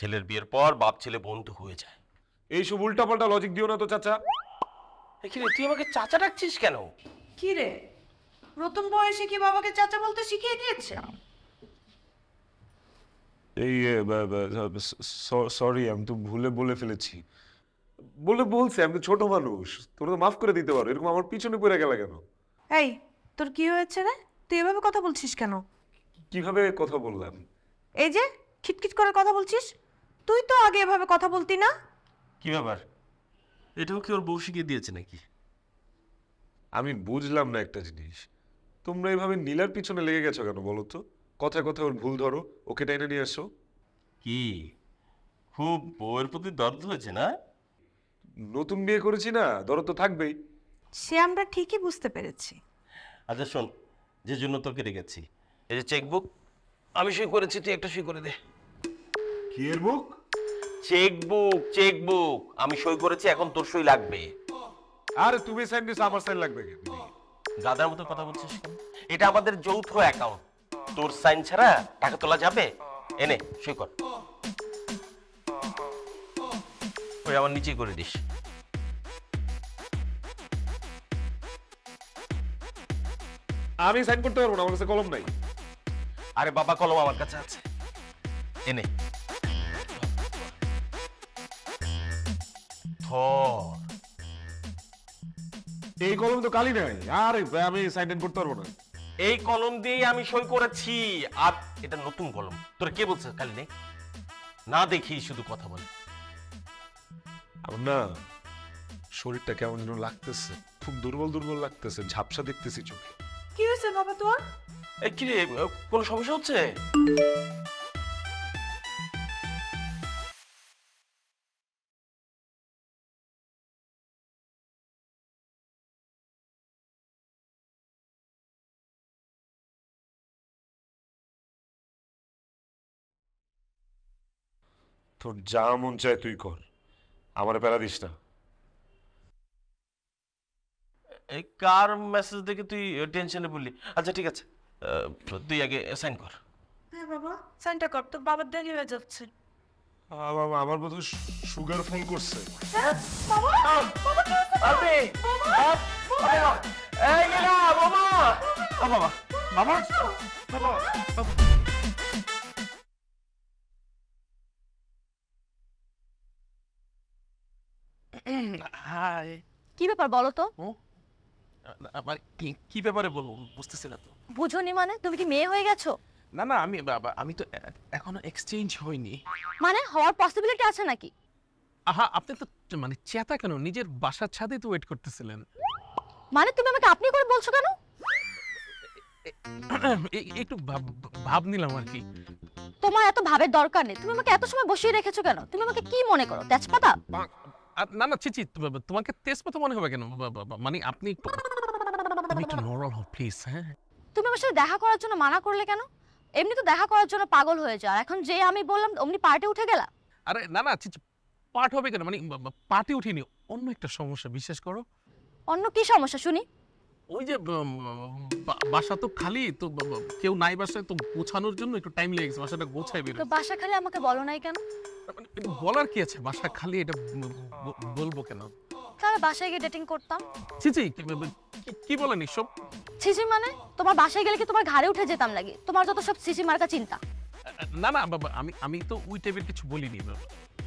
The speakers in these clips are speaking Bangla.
ছেলের বিয়ের পর বাপ ছেলে বন্ধু হয়ে যায়। এইসব উল্টাপাল্টা লজিক দিও না তো চাচা। এখানে তুই আমাকে চাচা ডাকছিস কেন? কি রে, প্রথম বয়সে কি বাবাকে চাচা বলতে শিখিয়ে দিয়েছে? এই সরি, আমি তো ভুলে বলে ফেলেছি। বলছে আমি তো ছোট মানুষ, তোমরা তো মাফ করে দিতে পারো। এরকম আমার পিছনে পড়ে গেল কেন? এই, তোর কি হয়েছে রে? তুই এভাবে কথা বলছিস কেন? কিভাবে কথা বললাম? এই যে খিটখিট করে কথা বলছিস, তুই তো আগে এভাবে কথা বলতি না। কি ব্যাপার, এটাও কি ওর বউ শিখিয়ে দিয়েছে নাকি? আমি বুঝলাম না একটা জিনিস, তোমরা এইভাবে নীলার পিছনে লেগে গেছো কেন বলো তো? কথায় কথায় ওর ভুল ধরো, ওকে টেনে নিয়ে আসো। কি খুব বউয়ের প্রতি দরদ হয়েছে না? নতুন বিয়ে করেছি না, দরদ তো থাকবেই। সে আমরা ঠিকই বুঝতে পেরেছি। আচ্ছা শোন, যে জন্য তোকে রেখেছি, এই যে চেকবুক আমি সই করেছি, তুই একটা সই করে দে। কি এর বুক? চেকবুক আমি সই করেছি, এখন তোর সই লাগবে। আরে তুমি সাইন দিছো, আমার সাইন লাগবে কেন? দাদার মতো কথা বলছিস কেন? এটা আমাদের যৌথ অ্যাকাউন্ট, তোর সাইন ছাড়া টাকা তোলা যাবে? এনে সই কর। ওই আমার নিচেই করে দিস। আমি সাইন করতে পারবো না, আমার কাছে কলম নাই। আরে বাবা, কলম আমার কাছে আছে, এনে ধর। এই কলম তো কালি নাই। আরে আমি সাইন করতে পারবো না। এই কলম দিয়ে আমি সই করেছি, আর এটা নতুন কলম। তোর কে বলছে কালি নেই? না দেখি শুধু কথা বলে। আমার না শরীরটা কেমন যেন লাগতেছে, খুব দুর্বল দুর্বল লাগতেছে, ঝাপসা দেখতেছি চোখে। কি হয়েছে বাবা তোর? কি রে, কোনো সমস্যা হচ্ছে? তোর যা মন চায় তুই কর, আমার প্যারা দিস না। এই কার মেসেজ দেখে তুই টেনশনে পড়লি? আচ্ছা ঠিক আছে, তুই আগে সাইন কর। হ্যাঁ বাবা, সাইনটা কর, তোর বাবার দেরি হয়ে যাচ্ছে। বাবা, আমার বোধ সুগার ফোন করছে। হ্যাঁ বাবা, বাবা কি হয়েছে? আরে এই না বাবা, বাবা বাবা বাবা। হাই। কি ব্যাপার বলো তো? আমার কি ব্যাপারে বলবো বুঝতেছি না তো। বুঝোনি মানে? তুমি কি মেয়ে হয়ে গেছো? না না, আমি তো এখনো এক্সচেঞ্জ হইনি। মানে হওয়ার পসিবিলিটি আছে নাকি? আহা, আপনি তো মানে চেতা কেন? নিজের বাসার ছাদে তো ওয়েট করতেছিলেন। মানে তুমি আমাকে আপনি করে বলছো কেন? একটু ভাব নিলাম আর কি। তোমার এত ভাবের দরকার নেই। তুমি আমাকে এত সময় বসিয়ে রেখেছো কেন? তুমি আমাকে কি মনে করো, তেজপাতা? না না, চিচি, তোমাকে তেজপাতা মনে হবে কেন? মানে আপনি একটু নরমাল হও প্লিজ। হ্যাঁ, তুমি আমার সাথে দেখা করার জন্য মানা করলে কেন? এমনি তো দেখা করার জন্য পাগল হয়ে যাও, এখন যে আমি বললাম অমনি পার্টি উঠে গেলা। আরে না না চিচি, পার্ট হবে কেন? মানে পার্টি উঠিনি, অন্য একটা সমস্যা, বিশ্বাস করো। অন্য কি সমস্যা শুনি? ওই যে বাসা তো খালি, তো কেউ নাই বাসায়, তো গোছানোর জন্য একটু টাইম লেগেছে, বাসাটা গোছাই বের। তো বাসা খালি আমাকে বলো নাই কেন? বলার কি আছে, বাসা খালি এটা বলবো কেন? তাহলে বাসায় গিয়ে ডেটিং করতাম। চিচি, কি বলেন এসব? সিসি মানে? তোমার বাসায় গেলে কি তোমার ঘাড়ে উঠে যেতাম নাকি? তোমার যত সব সিসি মার্কা চিন্তা। না না বাবা, আমি তো ওই টাইপের কিছু বলিনি।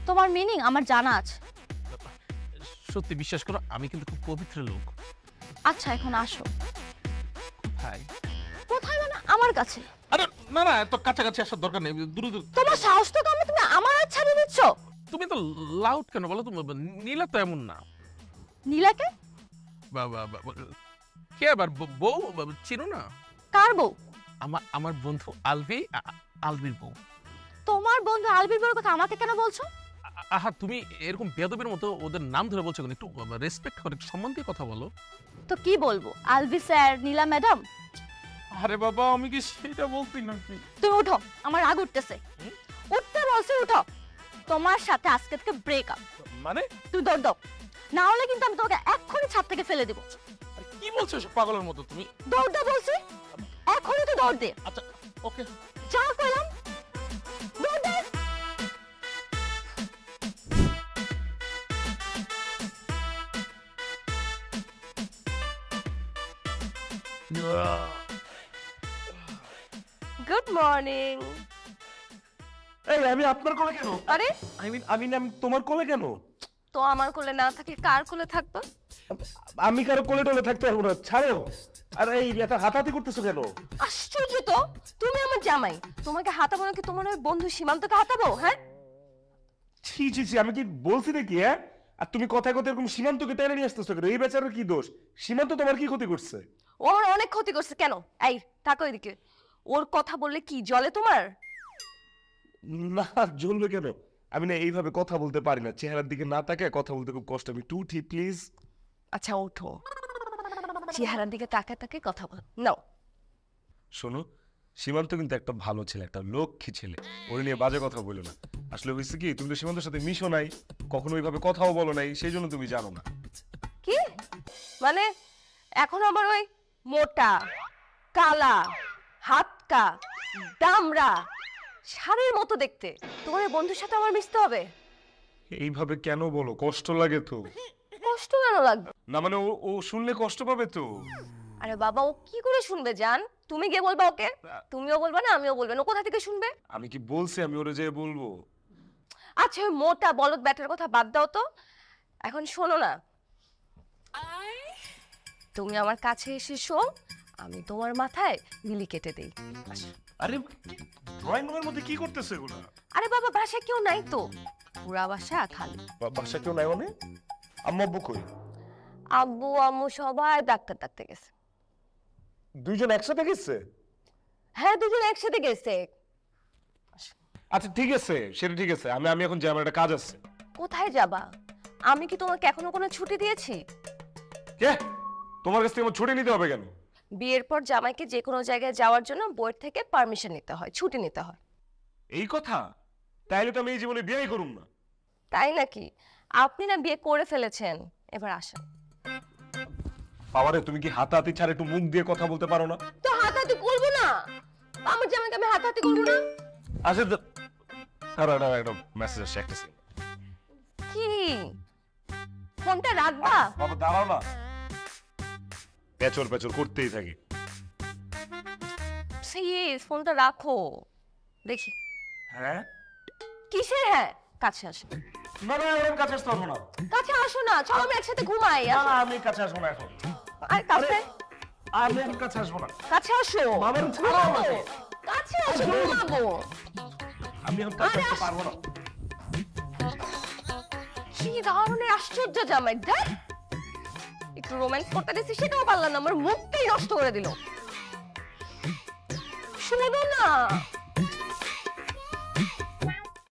তোমার মিনিং আমার জানা আছে। সত্যি বিশ্বাস করো, আমি কিন্তু খুব পবিত্র লোক। আচ্ছা এখন আসো। হাই। কোথায় মানে? আমার কাছে। আরে না না, এত কাছাকাছি আসার দরকার নেই, দূর দূর। তোমার সাহস তো কম, তুমি আমার হাত ছাড়িয়ে দিচ্ছ। তুমি তো লাউড কেন বলো? তুমি নীলা তো এমন না। নীলাকে? বাবা কে আবার? বউ চিনো না? কার বউ? আমার বন্ধু আলবির বউ। তোমার বন্ধু আলবির বউর কথা আমাকে কেন বলছো? আহা, তুমি এরকম বেয়াদবের মতো ওদের নাম ধরে বলছো কেন? একটু রেসপেক্ট করে, একটু সম্মান দিয়ে কথা বলো। তো কি বলবো? আলবি স্যার, নীলা ম্যাডাম? আরে বাবা, আমি কি সেটা বলছি নাকি? তুমি উঠো, আমার রাগ উঠতেছে। উঠতে বলছি, উঠো। তোমার সাথে আজকে থেকে ব্রেকআপ। মানে? তুমি দৌড় দাও, না হলে কিন্তু আমি তোমাকে এক্ষুনি ছাদ থেকে ফেলে দেবো। কি বলছো সব পাগলের মতো তুমি? দৌড় দাও বলছি, এখনই তো দৌড় দে। আচ্ছা ওকে। যা কইলাম, দৌড় দে। Good morning. এই আমি আপনার কোলে কেন? আরে আমি তোমার কোলে কেন? তো আমার কোলে না থাকে কার কোলে থাকতো? আমি কারো কোলে টোলে থাকতে পারবো না, ছাড়ো। আর এই এত হাতাহাতি করতেছো কেন? আশ্চর্য তো, তুমি আমার জামাই, তোমাকে হাতাবো নাকি তোমার ওই বন্ধু সীমান্তকে হাতাবো? হ্যাঁ, ছি ছি ছি, আমি কি বলছি নাকি? হ্যাঁ, আর তুমি কথায় কথায় এরকম সীমান্তকে টেনে নিয়ে আসতেছো কেন? এই বেচারার কি দোষ? সীমান্ত তোমার কি ক্ষতি করছে? ও আমার অনেক ক্ষতি করছে। কেন? এই থাকো এদিকে। ওর কথা বললে কি জলে তোমার? না, জ্বলবে কেন? আমি না এইভাবে কথা বলতে পারি না, চেহারার দিকে না তাকায় কথা বলতে খুব কষ্ট। আমি টু ঠিক প্লিজ। আচ্ছা ওঠো, চেহারার দিকে তাকায় তাকায় কথা বল। নাও। শোনো, সীমান্ত কিন্তু একটা ভালো ছেলে, একটা লক্ষ্মী ছেলে, ওর নিয়ে বাজে কথা বলো না। আসলে হয়েছে কি, তুমি তো সীমান্তের সাথে মিশো নাই, কখনো ওইভাবে কথাও বলো নাই, সেই জন্য তুমি জানো না। কি মানে? এখন আমার ওই মোটা, কালা, হাতকা, দামড়া, ষাঁড়ের মতো দেখতে তোমার ওই বন্ধুর সাথে আমার মিশতে হবে? এইভাবে কেন বলো? কষ্ট লাগে তো। কষ্ট কেন লাগবে? না মানে ও শুনলে কষ্ট পাবে তো। আরে বাবা, ও কি করে শুনবে জান? তুমি গিয়ে বলবা ওকে? তুমিও বলবা না, আমিও বলবো না, ও কোথা থেকে শুনবে? আমি কি বলছি আমি ওরে যেয়ে বলবো? আচ্ছা ওই মোটা বলদ ব্যাটার কথা বাদ দাও তো, এখন শোনো না, তুমি আমার কাছে এসে শো, আমি তোমার মাথায় বিলি কেটে দেই। আরে ড্রয়িং রুমের মধ্যে কি করতেছে এগুলা? আরে বাবা, বাসায় কেউ নাই তো, পুরা বাসা খালি। বাসা কেউ নাই মানে? আম্মা আব্বু কই? আব্বু আম্মু সবাই ডাক্তার ডাকতে গেছে। দুইজন একসাথে গেছে? হ্যাঁ, দুজন একসাথে গেছে। আচ্ছা ঠিক আছে, সেটা ঠিক আছে, আমি এখন যাই, আমার একটা কাজ আছে। কোথায় যাবা? আমি কি তোমাকে এখনো কোনো ছুটি দিয়েছি? কে? তোমার কাছ থেকে আমার ছুটি নিতে হবে কেন? বিয়ের পর জামাইকে যে কোনো জায়গায় যাওয়ার জন্য বোর্ড থেকে পারমিশন নিতে হয়, ছুটি নিতে হয়। এই কথা? তাইলে তো আমি এই জীবনে বিয়েই করুম না। তাই নাকি? আপনি না বিয়ে করে ফেলেছেন, এবার আসেন। বাবারে, তুমি কি হাতাহাতি ছাড়া একটু মুখ দিয়ে কথা বলতে পারো না? তো হাতাহাতি করবো না? আমার জামাইকে আমি হাতাহাতি করবো না? আচ্ছা একটা মেসেজ আসছে, একটা second। কি ফোনটা রাখবা? বাবা দাঁড়াও না, পেচর পেচর করতেই থাকি। প্লিজ ফোনটা রাখো, দেখি। হ্যাঁ? কিসের হ্যাঁ? কাছে আসো। না না, আমি কাছে আসতে পারবো না। কাছে আসো না, চলো আমি একসাথে ঘুমাই। না না, আমি কাছে আসবো না এখন। আর কাছে, আমি এখন কাছে আসবো না। কাছে আসো। মামার ছাড়ো ঘুমাবো। আমাকে। কাছে আসো, ঘুমাবো। আমি এখন কাছে আসতে পারবো না। কি ধরনের আশ্চর্য জামাই! দেখ, একটু রোম্যান্স করতে দিচ্ছি সেটাও পারলাম না, আমার মুখটাই নষ্ট করে দিল। শোনো না।